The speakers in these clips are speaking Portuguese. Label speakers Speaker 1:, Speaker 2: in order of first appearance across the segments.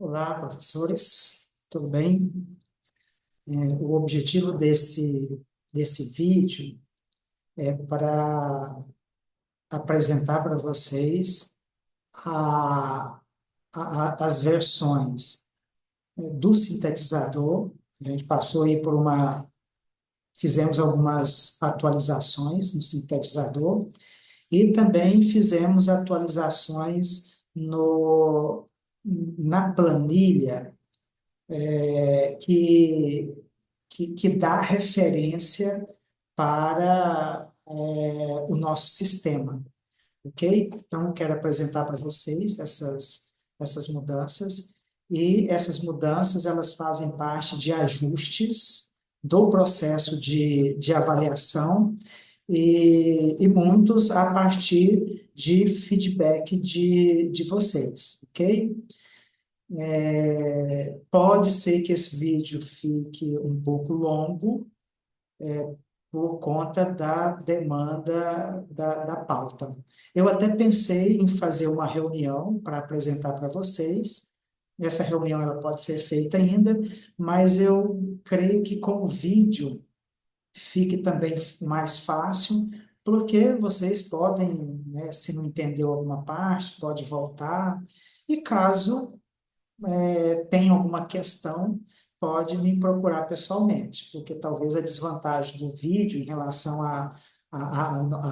Speaker 1: Olá, professores, tudo bem? O objetivo desse vídeo é para apresentar para vocês a, as versões do sintetizador. A gente passou aí fizemos algumas atualizações no sintetizador e também fizemos atualizações na planilha que dá referência para o nosso sistema, ok? Então, quero apresentar para vocês essas mudanças, e essas mudanças elas fazem parte de ajustes do processo de avaliação e muitos a partir de feedback de vocês, ok? Pode ser que esse vídeo fique um pouco longo por conta da demanda da pauta. Eu até pensei em fazer uma reunião para apresentar para vocês. Essa reunião ela pode ser feita ainda, mas eu creio que com o vídeo fique também mais fácil, porque vocês podem, né, se não entendeu alguma parte, pode voltar. E caso tem alguma questão, pode me procurar pessoalmente, porque talvez a desvantagem do vídeo em relação à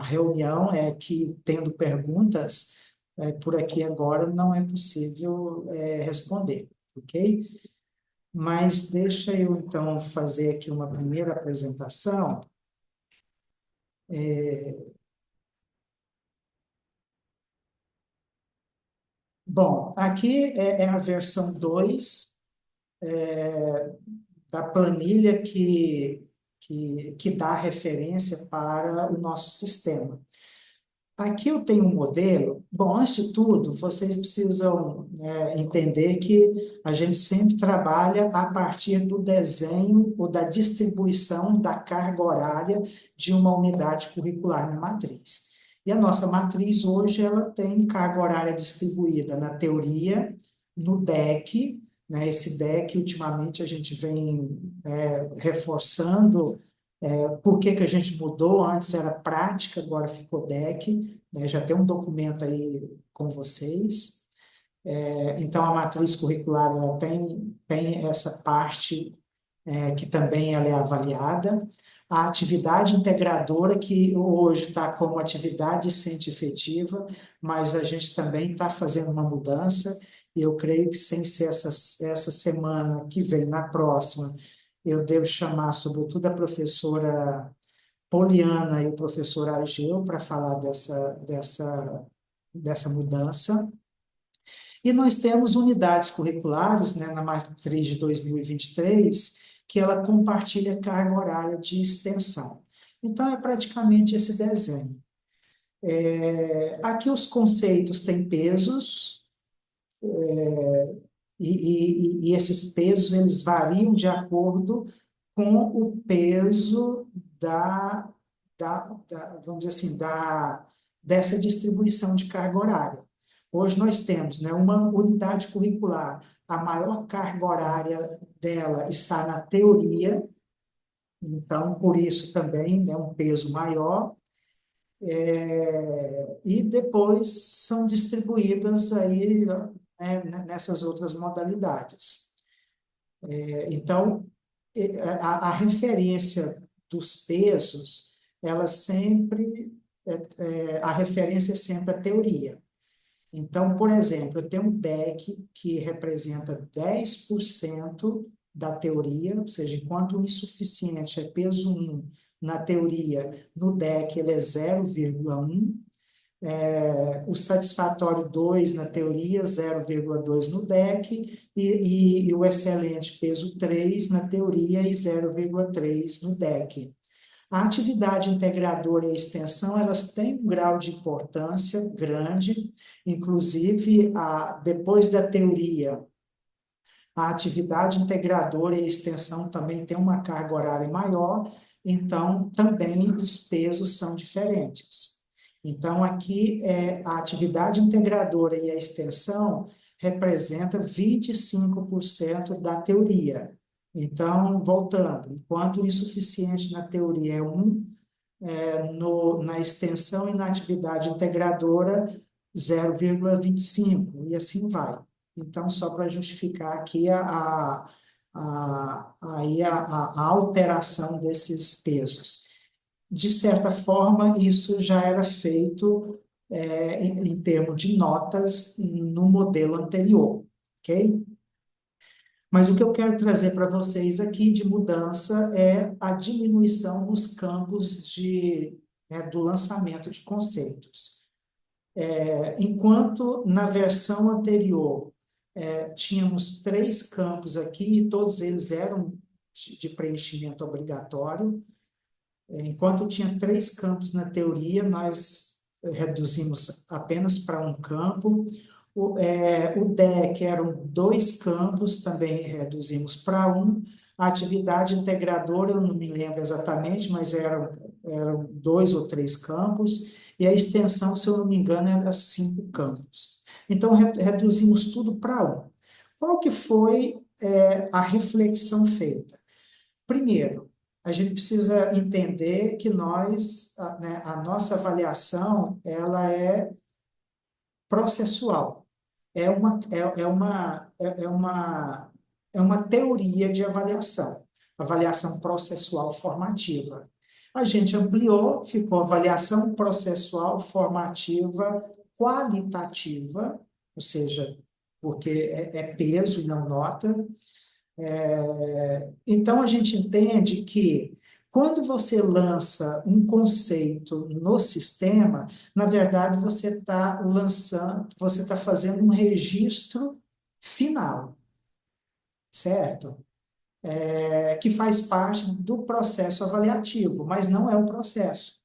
Speaker 1: reunião é que, tendo perguntas, por aqui agora não é possível responder, ok? Mas deixa eu, então, fazer aqui uma primeira apresentação. Bom, aqui é a versão 2 da planilha que dá referência para o nosso sistema. Aqui eu tenho um modelo. Bom, antes de tudo, vocês precisam entender que a gente sempre trabalha a partir do desenho ou da distribuição da carga horária de uma unidade curricular na matriz. E a nossa matriz hoje ela tem carga horária distribuída na teoria, no DEC, né? Esse DEC, ultimamente, a gente vem reforçando por que que a gente mudou. Antes era prática, agora ficou DEC, né? Já tem um documento aí com vocês. Então, a matriz curricular ela tem essa parte que também ela é avaliada. A atividade integradora, que hoje está como atividade docente efetiva, mas a gente também está fazendo uma mudança, e eu creio que sem ser essa semana que vem, na próxima, eu devo chamar, sobretudo, a professora Poliana e o professor Argeu para falar dessa mudança. E nós temos unidades curriculares, né, na matriz de 2023, que ela compartilha carga horária de extensão. Então, é praticamente esse desenho. Aqui os conceitos têm pesos, e esses pesos eles variam de acordo com o peso vamos dizer assim, dessa distribuição de carga horária. Hoje nós temos, né, uma unidade curricular, a maior carga horária dela está na teoria, então, por isso também é um peso maior, e depois são distribuídas aí, né, nessas outras modalidades. Então, a referência dos pesos, ela sempre, a referência é sempre a teoria. Então, por exemplo, eu tenho um deck que representa 10% da teoria, ou seja, enquanto o insuficiente é peso 1 na teoria, no deck ele é 0,1, o satisfatório 2 na teoria, 0,2 no DEC, e o excelente peso 3 na teoria e 0,3 no DEC. A atividade integradora e a extensão, elas têm um grau de importância grande, inclusive, depois da teoria, a atividade integradora e a extensão também tem uma carga horária maior, então também os pesos são diferentes. Então, aqui a atividade integradora e a extensão, representa 25% da teoria. Então, voltando, enquanto o insuficiente na teoria é 1, na extensão e na atividade integradora, 0,25, e assim vai. Então, só para justificar aqui a alteração desses pesos. De certa forma, isso já era feito em termos de notas no modelo anterior, ok? Mas o que eu quero trazer para vocês aqui de mudança é a diminuição dos campos do lançamento de conceitos. Enquanto na versão anterior tínhamos 3 campos aqui, e todos eles eram de preenchimento obrigatório, enquanto tinha 3 campos na teoria, nós reduzimos apenas para um campo. O DEC eram 2 campos, também reduzimos para um. A atividade integradora, eu não me lembro exatamente, mas eram 2 ou 3 campos. E a extensão, se eu não me engano, era 5 campos. Então, reduzimos tudo para um. Qual que foi a reflexão feita? Primeiro, a gente precisa entender que a nossa avaliação, ela é processual. É uma teoria de avaliação processual formativa. A gente ampliou, ficou avaliação processual formativa qualitativa, ou seja, porque é peso e não nota. Então, a gente entende que quando você lança um conceito no sistema, na verdade, você está fazendo um registro final, certo? Que faz parte do processo avaliativo, mas não é o processo.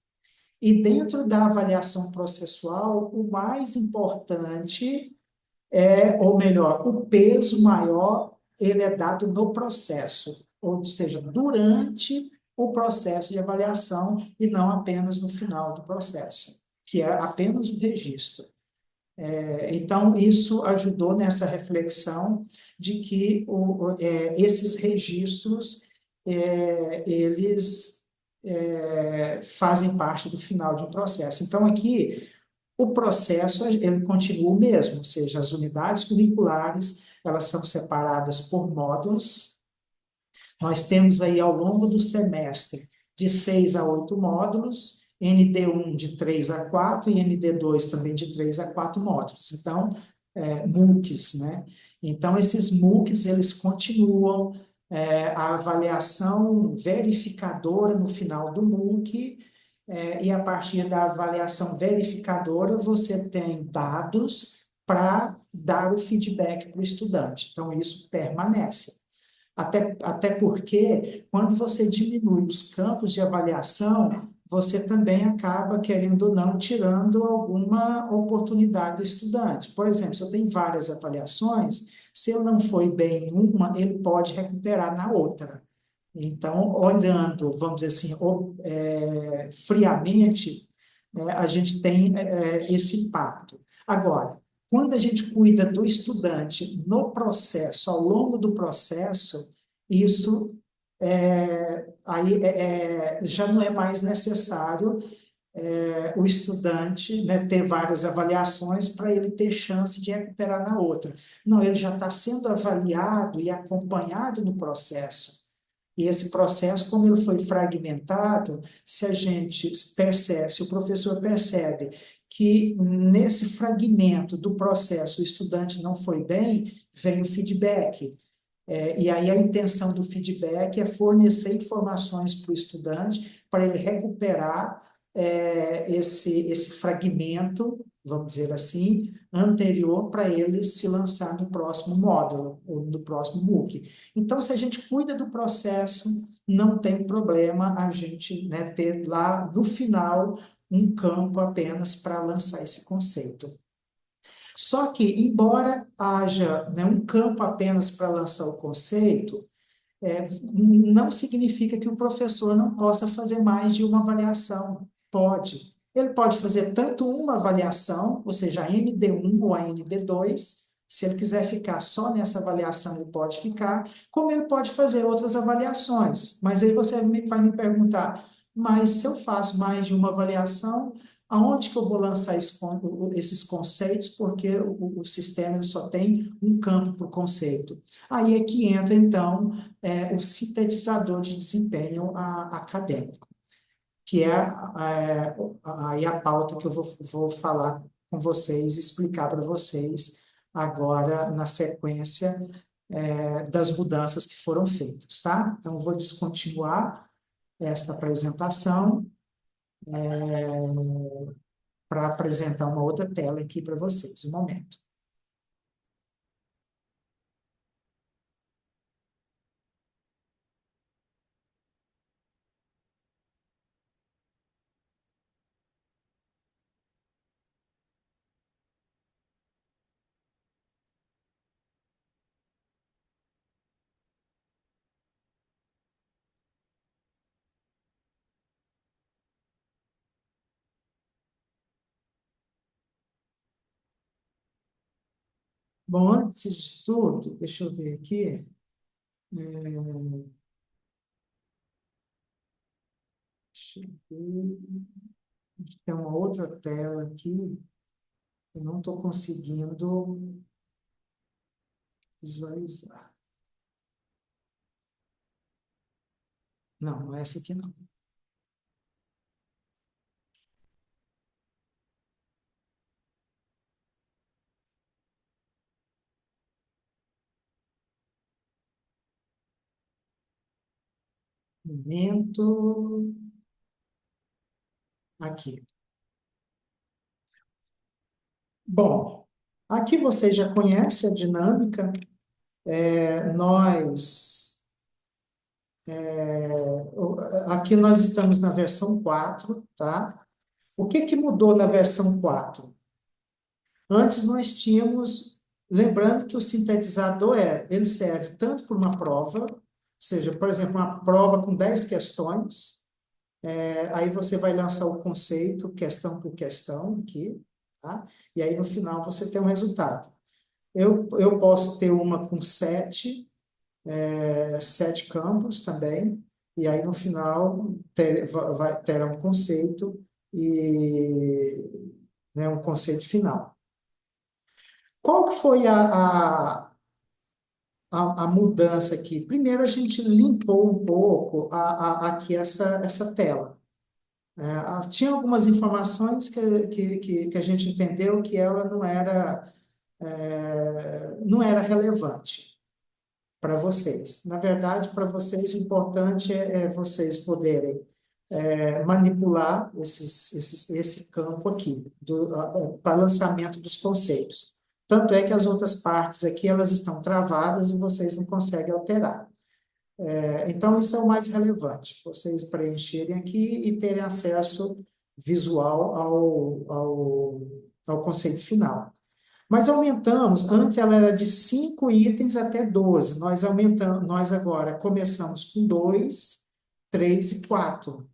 Speaker 1: E dentro da avaliação processual, o mais importante ou melhor, o peso maior, ele é dado no processo, ou seja, durante o processo de avaliação e não apenas no final do processo, que é apenas o registro. Então, isso ajudou nessa reflexão de que esses registros, eles fazem parte do final de um processo. Então, aqui, o processo ele continua o mesmo, ou seja, as unidades curriculares elas são separadas por módulos. Nós temos aí ao longo do semestre de 6 a 8 módulos, ND1 de 3 a 4 e ND2 também de 3 a 4 módulos. Então, MOOCs, né? Então, esses MOOCs, eles continuam a avaliação verificadora no final do MOOC, e a partir da avaliação verificadora, você tem dados para dar o feedback para o estudante. Então, isso permanece. Até porque, quando você diminui os campos de avaliação, você também acaba, querendo ou não, tirando alguma oportunidade do estudante. Por exemplo, se eu tenho várias avaliações, se eu não foi bem em uma, ele pode recuperar na outra. Então, olhando, vamos dizer assim, friamente, né, a gente tem esse impacto. Agora, quando a gente cuida do estudante no processo, ao longo do processo, isso aí já não é mais necessário o estudante, né, ter várias avaliações para ele ter chance de recuperar na outra. Não, ele já está sendo avaliado e acompanhado no processo. E esse processo, como ele foi fragmentado, se a gente percebe, se o professor percebe que nesse fragmento do processo o estudante não foi bem, vem o feedback. E aí a intenção do feedback é fornecer informações para o estudante para ele recuperar esse fragmento, vamos dizer assim, anterior para ele se lançar no próximo módulo, ou no próximo MOOC. Então, se a gente cuida do processo, não tem problema a gente, né, ter lá no final um campo apenas para lançar esse conceito. Só que, embora haja, né, um campo apenas para lançar o conceito, não significa que o professor não possa fazer mais de uma avaliação. Pode. Ele pode fazer tanto uma avaliação, ou seja, a ND1 ou a ND2, Se ele quiser ficar só nessa avaliação, ele pode ficar, como ele pode fazer outras avaliações. Mas aí você vai me perguntar, mas se eu faço mais de uma avaliação, aonde que eu vou lançar esses conceitos? Porque o sistema ele só tem um campo para o conceito. Aí é que entra, então, o sintetizador de desempenho acadêmico, que é a pauta que eu vou falar com vocês, explicar para vocês agora na sequência das mudanças que foram feitas, tá? Então, vou descontinuar esta apresentação para apresentar uma outra tela aqui para vocês, um momento. Bom, antes de tudo, deixa eu ver aqui. Deixa eu ver. Tem uma outra tela aqui. Eu não estou conseguindo visualizar. Não, não é essa aqui, não. Momento. Aqui. Bom, aqui você já conhece a dinâmica. Aqui nós estamos na versão 4, tá? O que que mudou na versão 4? Antes nós tínhamos, lembrando que o sintetizador ele serve tanto para uma prova, ou seja, por exemplo, uma prova com 10 questões, aí você vai lançar o conceito, questão por questão, aqui, tá? E aí no final você tem um resultado. Eu posso ter uma com 7 campos também, e aí no final terá um conceito e um conceito final. Qual que foi a mudança aqui? Primeiro, a gente limpou um pouco aqui essa tela. Tinha algumas informações que a gente entendeu que ela não era relevante para vocês. Na verdade, para vocês, o importante é vocês poderem manipular esse campo aqui, para lançamento dos conceitos. Tanto é que as outras partes aqui, elas estão travadas e vocês não conseguem alterar. Então, isso é o mais relevante, vocês preencherem aqui e terem acesso visual ao conceito final. Mas aumentamos, antes ela era de 5 itens até 12. Nós aumentamos, nós agora começamos com 2, 3 e 4,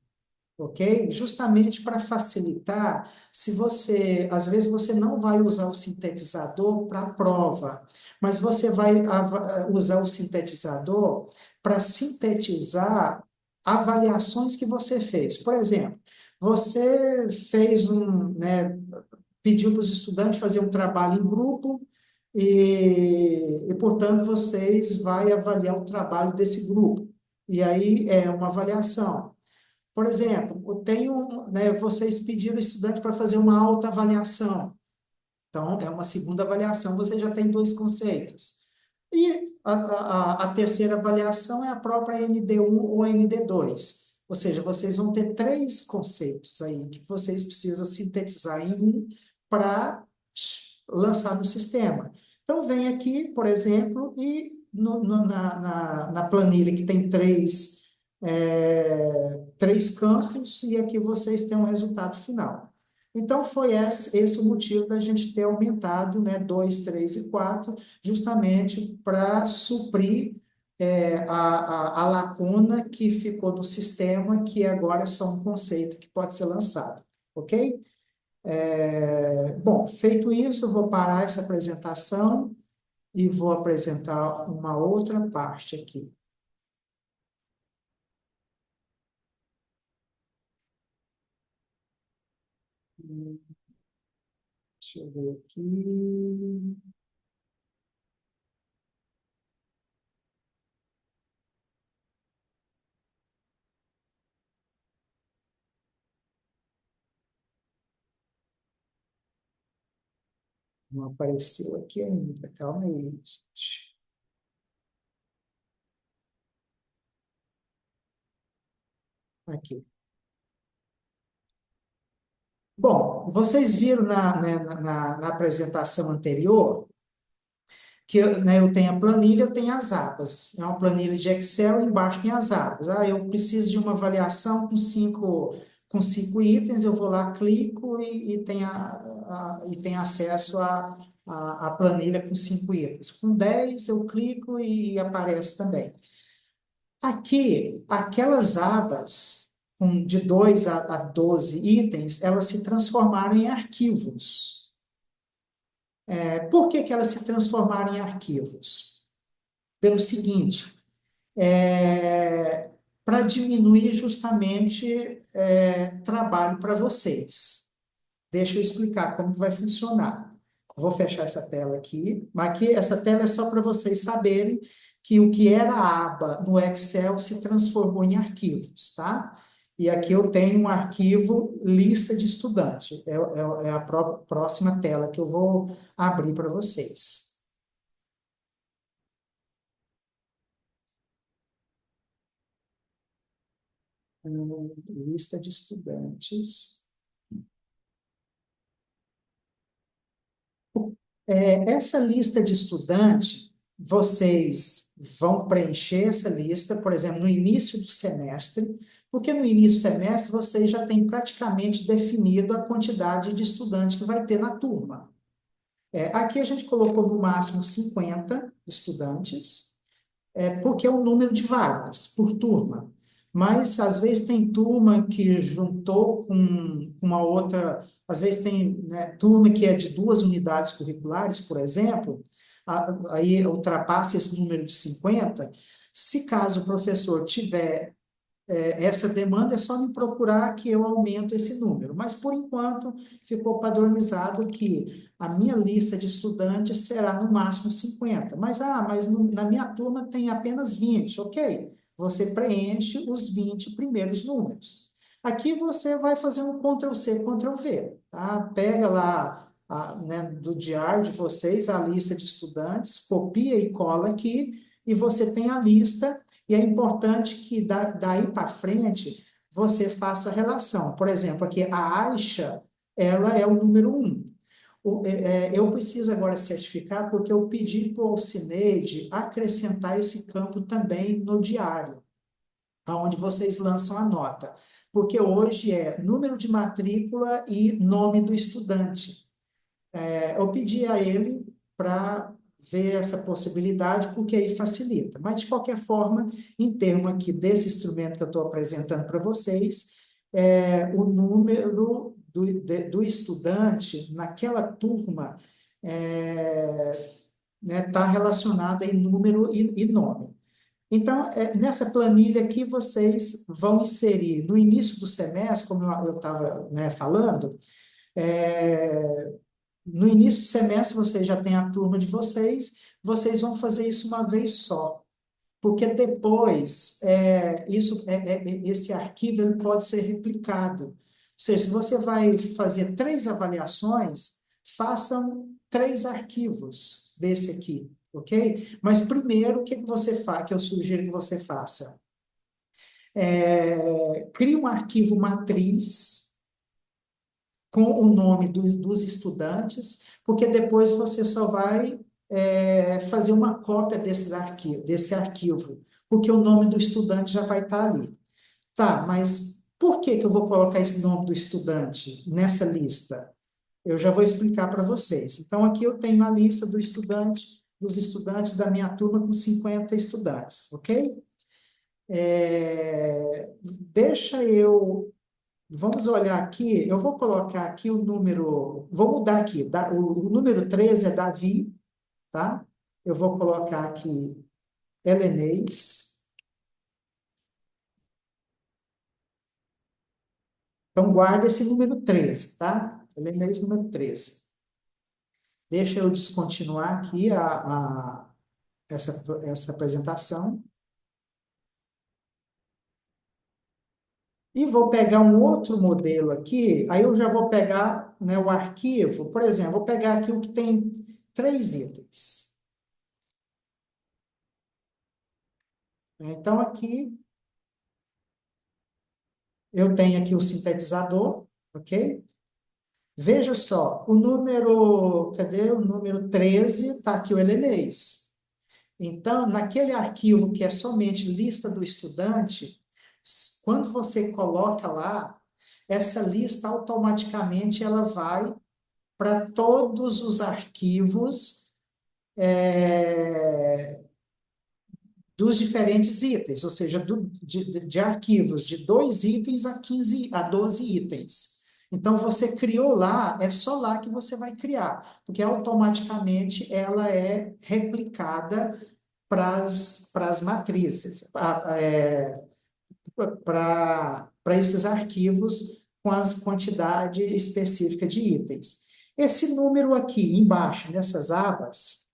Speaker 1: ok? Justamente para facilitar, se você, às vezes você não vai usar o sintetizador para a prova, mas você vai usar o sintetizador para sintetizar avaliações que você fez. Por exemplo, você fez pediu para os estudantes fazer um trabalho em grupo portanto, vocês vão avaliar o trabalho desse grupo. E aí é uma avaliação. Por exemplo, vocês pediram ao estudante para fazer uma autoavaliação. Então, é uma segunda avaliação, você já tem 2 conceitos. E a terceira avaliação é a própria ND1 ou ND2. Ou seja, vocês vão ter 3 conceitos aí que vocês precisam sintetizar em um para lançar no sistema. Então, vem aqui, por exemplo, e na planilha que tem 3 campos, e aqui vocês têm um resultado final. Então, foi esse o motivo da gente ter aumentado, 2, 3 e 4, justamente para suprir a lacuna que ficou no sistema, que agora é só um conceito que pode ser lançado, ok? Bom, feito isso, eu vou parar essa apresentação e vou apresentar uma outra parte aqui. Deixa eu ver aqui. Não apareceu aqui ainda. Calma aí, gente. Aqui. Bom, vocês viram na apresentação anterior que eu tenho a planilha, eu tenho as abas. É uma planilha de Excel, embaixo tem as abas. Ah, eu preciso de uma avaliação com cinco itens, eu vou lá, clico e tenho acesso à planilha com 5 itens. Com 10, eu clico e aparece também. Aqui, aquelas abas de 2 a 12 itens, elas se transformaram em arquivos. Por que que elas se transformaram em arquivos? Pelo seguinte, para diminuir justamente trabalho para vocês. Deixa eu explicar como que vai funcionar. Vou fechar essa tela aqui, mas aqui essa tela é só para vocês saberem que o que era aba no Excel se transformou em arquivos, tá? E aqui eu tenho um arquivo lista de estudante. É a próxima tela que eu vou abrir para vocês. Lista de estudantes. Essa lista de estudante, vocês vão preencher essa lista, por exemplo, no início do semestre, porque no início do semestre vocês já têm praticamente definido a quantidade de estudantes que vai ter na turma. Aqui a gente colocou no máximo 50 estudantes, porque é o número de vagas por turma. Mas, às vezes, tem turma que juntou com uma outra. Às vezes, tem, né, turma que é de 2 unidades curriculares, por exemplo, aí ultrapassa esse número de 50. Se caso o professor tiver essa demanda, é só me procurar que eu aumento esse número. Mas, por enquanto, ficou padronizado que a minha lista de estudantes será no máximo 50. Mas na minha turma tem apenas 20. Ok, você preenche os 20 primeiros números. Aqui você vai fazer um Ctrl+C, Ctrl+V. Tá? Pega lá né, do diário de vocês a lista de estudantes, copia e cola aqui, e você tem a lista e é importante que daí para frente você faça a relação. Por exemplo, aqui a Aisha, ela é o número 1. Eu preciso agora certificar porque eu pedi para o Alcineide acrescentar esse campo também no diário, onde vocês lançam a nota. Porque hoje é número de matrícula e nome do estudante. Eu pedi a ele para ver essa possibilidade, porque aí facilita. Mas, de qualquer forma, em termos aqui desse instrumento que eu estou apresentando para vocês, o número do estudante naquela turma está relacionado em número e nome. Então, nessa planilha aqui, vocês vão inserir, no início do semestre, como eu estava, né, falando, é, no início do semestre, vocês já têm a turma de vocês vão fazer isso uma vez só. Porque depois, esse arquivo ele pode ser replicado. Ou seja, se você vai fazer 3 avaliações, façam 3 arquivos desse aqui, ok? Mas primeiro, o que você faz, que eu sugiro que você faça? Crie um arquivo matriz com o nome dos estudantes, porque depois você só vai fazer uma cópia desse arquivo, porque o nome do estudante já vai estar ali. Tá, mas por que que eu vou colocar esse nome do estudante nessa lista? Eu já vou explicar para vocês. Então, aqui eu tenho a lista dos estudantes da minha turma com 50 estudantes, ok? Deixa eu Vamos olhar aqui, eu vou colocar aqui o número, vou mudar aqui, o número 13 é Davi, tá? eu vou colocar aqui Helenês. Então, guarda esse número 13, tá? Helenês número 13. Deixa eu descontinuar aqui essa apresentação. E vou pegar um outro modelo aqui, aí eu já vou pegar, né, o arquivo, por exemplo, vou pegar aqui o que tem 3 itens. Então, aqui, eu tenho aqui o sintetizador, ok? Veja só, o número, cadê? O número 13, está aqui o helenês. Então, naquele arquivo que é somente lista do estudante, quando você coloca lá, essa lista automaticamente ela vai para todos os arquivos dos diferentes itens, ou seja, de arquivos de 2 itens a 15, a 12 itens. Então, você criou lá, é só lá que você vai criar, porque automaticamente ela é replicada para as matrizes, para esses arquivos com as quantidade específica de itens. Esse número aqui embaixo, nessas abas,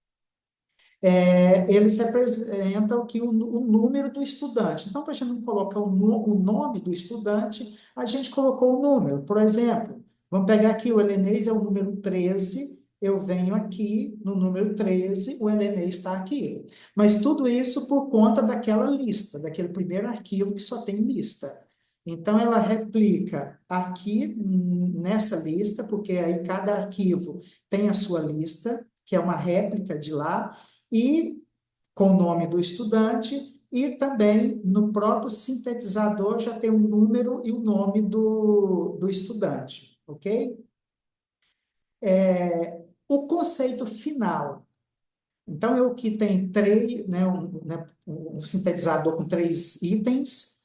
Speaker 1: eles representam aqui o número do estudante. Então, para a gente não colocar o nome do estudante, a gente colocou o número. Por exemplo, vamos pegar aqui o helenês, é o número 13, eu venho aqui no número 13, o helenês está aqui. Mas tudo isso por conta daquela lista, daquele primeiro arquivo que só tem lista. Então, ela replica aqui nessa lista, porque aí cada arquivo tem a sua lista, que é uma réplica de lá, e com o nome do estudante, e também no próprio sintetizador já tem o número e o nome do estudante, ok? O conceito final. Então, eu que tem três, um sintetizador com 3 itens,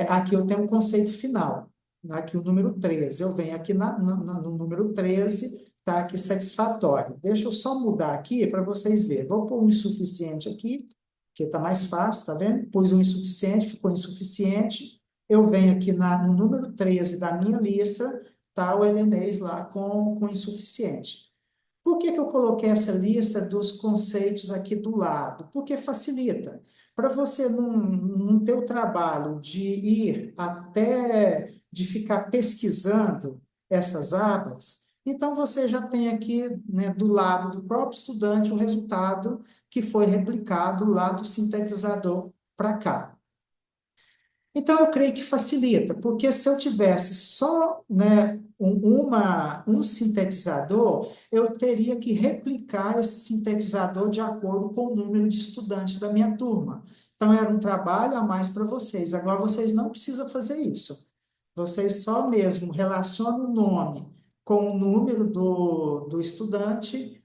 Speaker 1: aqui eu tenho um conceito final. Aqui o número 13. Eu venho aqui no número 13, está aqui satisfatório. Deixa eu só mudar aqui para vocês verem. Vou pôr um insuficiente aqui, que está mais fácil, tá vendo? Pus um insuficiente, ficou insuficiente. Eu venho aqui no número 13 da minha lista, está o helenês lá com insuficiente. Por que eu coloquei essa lista dos conceitos aqui do lado? Porque facilita. Para você não ter o trabalho de ir até, de ficar pesquisando essas abas, então você já tem aqui, né, do lado do próprio estudante o resultado que foi replicado lá do sintetizador para cá. Então, eu creio que facilita, porque se eu tivesse só, né, um sintetizador, eu teria que replicar esse sintetizador de acordo com o número de estudantes da minha turma. Então, era um trabalho a mais para vocês. Agora, vocês não precisam fazer isso. Vocês só mesmo relacionam o nome com o número do estudante,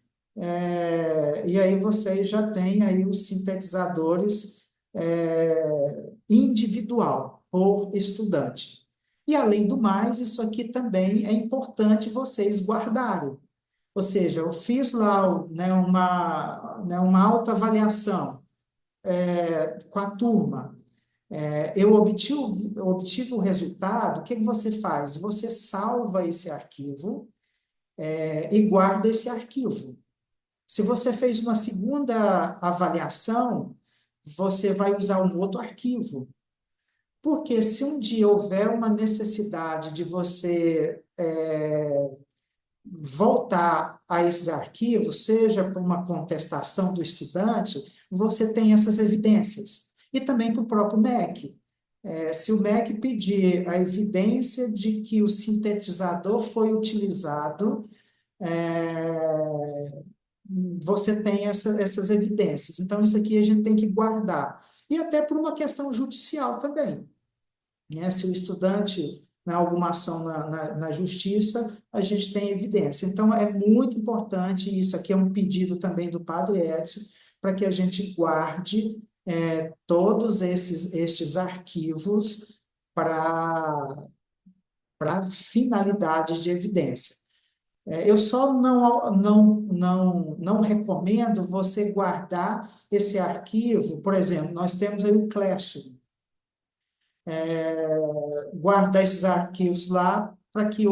Speaker 1: e aí vocês já têm aí os sintetizadores individual por estudante. E, além do mais, isso aqui também é importante vocês guardarem. Ou seja, eu fiz lá, né, uma autoavaliação com a turma. Eu obtive o resultado, o que você faz? Você salva esse arquivo e guarda esse arquivo. Se você fez uma segunda avaliação, você vai usar um outro arquivo. Porque se um dia houver uma necessidade de você voltar a esses arquivos, seja por uma contestação do estudante, você tem essas evidências. E também para o próprio MEC. Se o MEC pedir a evidência de que o sintetizador foi utilizado, você tem essas evidências. Então, isso aqui a gente tem que guardar. E até por uma questão judicial também, né? Se o estudante, na alguma ação na justiça, a gente tem evidência. Então, é muito importante, isso aqui é um pedido também do Padre Edson, para que a gente guarde todos estes arquivos para finalidades de evidência. Eu só não recomendo você guardar esse arquivo. Por exemplo, nós temos aí o Classroom. Guardar esses arquivos lá para que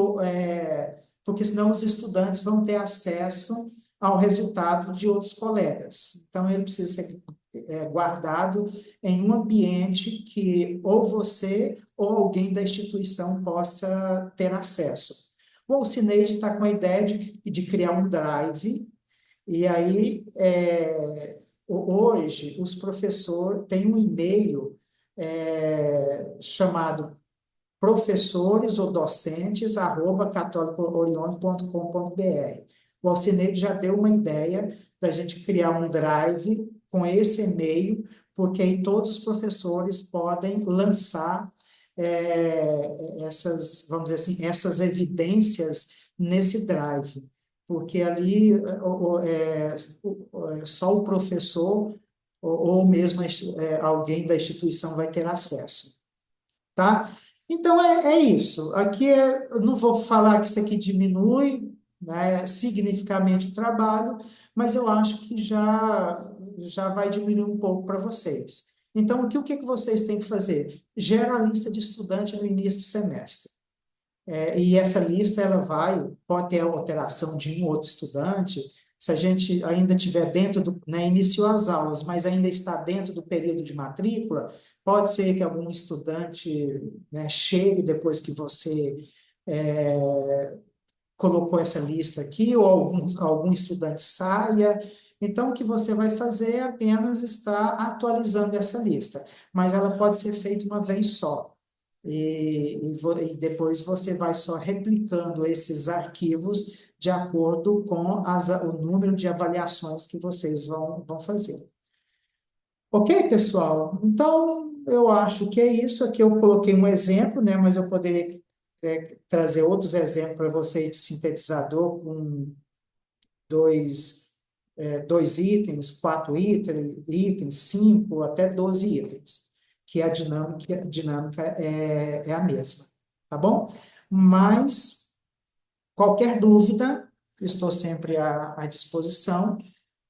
Speaker 1: porque senão os estudantes vão ter acesso ao resultado de outros colegas. Então, ele precisa ser guardado em um ambiente que ou você ou alguém da instituição possa ter acesso. O Alcineide está com a ideia de criar um drive, e aí, hoje, os professores têm um e-mail chamado professores ou docentes, @católicoorione.com.br. O Alcineide já deu uma ideia da gente criar um drive com esse e-mail, porque aí todos os professores podem lançar essas, vamos dizer assim, essas evidências nesse drive, porque ali só o professor ou mesmo alguém da instituição vai ter acesso, tá? Então é isso. Aqui eu não vou falar que isso aqui diminui, né, significativamente o trabalho, mas eu acho que já vai diminuir um pouco para vocês. Então, o que vocês têm que fazer? Gera a lista de estudante no início do semestre. E essa lista ela pode ter alteração de um ou outro estudante. Se a gente ainda tiver dentro né, iniciou as aulas, mas ainda está dentro do período de matrícula, pode ser que algum estudante, né, chegue depois que você é, colocou essa lista aqui, ou algum estudante saia. Então, o que você vai fazer é apenas estar atualizando essa lista, mas ela pode ser feita uma vez só. E depois você vai só replicando esses arquivos de acordo com o número de avaliações que vocês vão fazer. Ok, pessoal? Então, eu acho que é isso. Aqui eu coloquei um exemplo, né? Mas eu poderia trazer outros exemplos para vocês de sintetizador com dois itens, quatro itens, cinco, até 12 itens, que a dinâmica é a mesma, tá bom? Mas qualquer dúvida, estou sempre à disposição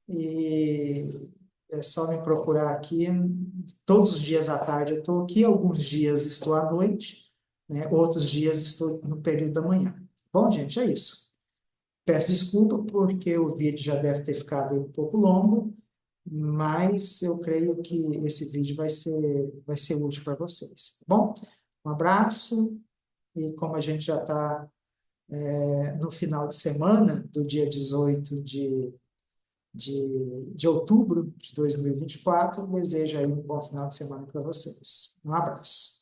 Speaker 1: e é só me procurar aqui. Todos os dias à tarde eu estou aqui, alguns dias estou à noite, né? Outros dias estou no período da manhã. Bom, gente, é isso. Peço desculpa porque o vídeo já deve ter ficado um pouco longo, mas eu creio que esse vídeo vai ser útil para vocês, tá bom? Um abraço, e como a gente já está no final de semana, do dia 18 de outubro de 2024, desejo aí um bom final de semana para vocês. Um abraço.